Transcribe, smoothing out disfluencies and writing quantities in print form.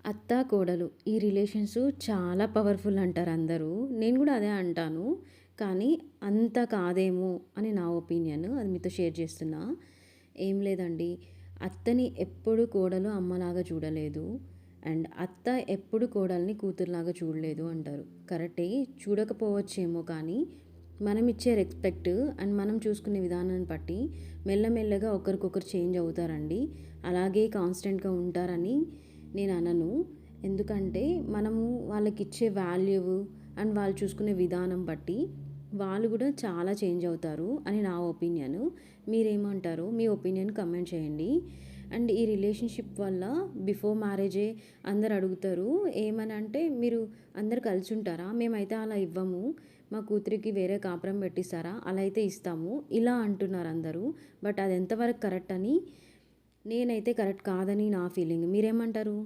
అత్త, కోడలు ఈ రిలేషన్స్ చాలా పవర్‌ఫుల్ అంటారు అందరూ. నేను గూడా అదే అంటాను. కానీ అంత కాదేమో అని నా ఒపీనియన్. అది మీతో షేర్ చేస్తున్నా. ఏం లేదండి. అత్తని ఎప్పుడు కోడలు అమ్మలాగా చూడలేదు. అండ్ అత్త ఎప్పుడు కోడల్ని కూతురులాగా చూడలేదు అంటారు. కరెక్టే. చూడకపోవచ్చేమో కానీ మనం ఇచ్చే రెస్పెక్ట్ అండ్ మనం చూసుకునే విధానాన్ని బట్టి మెల్లమెల్లగా ఒకరికొకరు చేంజ్ అవుతారండి. అలాగే కాన్స్టెంట్‌గా ఉంటారని నేను అనను. ఎందుకంటే మనము వాళ్ళకిచ్చే వాల్యూ అండ్ వాళ్ళు చూసుకునే విధానం బట్టి వాళ్ళు కూడా చాలా చేంజ్ అవుతారు అని నా ఒపీనియన్. మీరేమంటారు? మీ ఒపీనియన్ కమెంట్ చేయండి. అండ్ ఈ రిలేషన్షిప్ వల్ల బిఫోర్ మ్యారేజే అందరు అడుగుతారు ఏమని అంటే, మీరు అందరు కలిసి ఉంటారా? మేమైతే అలా ఇవ్వము. మా కూతురికి వేరే కాపురం పెట్టిస్తారా? అలా అయితే ఇస్తాము. ఇలా అంటున్నారు అందరూ. బట్ అది ఎంతవరకు కరెక్ట్ అని నేనైతే కరెక్ట్ కాదని నా ఫీలింగ్. మీరేమంటారు?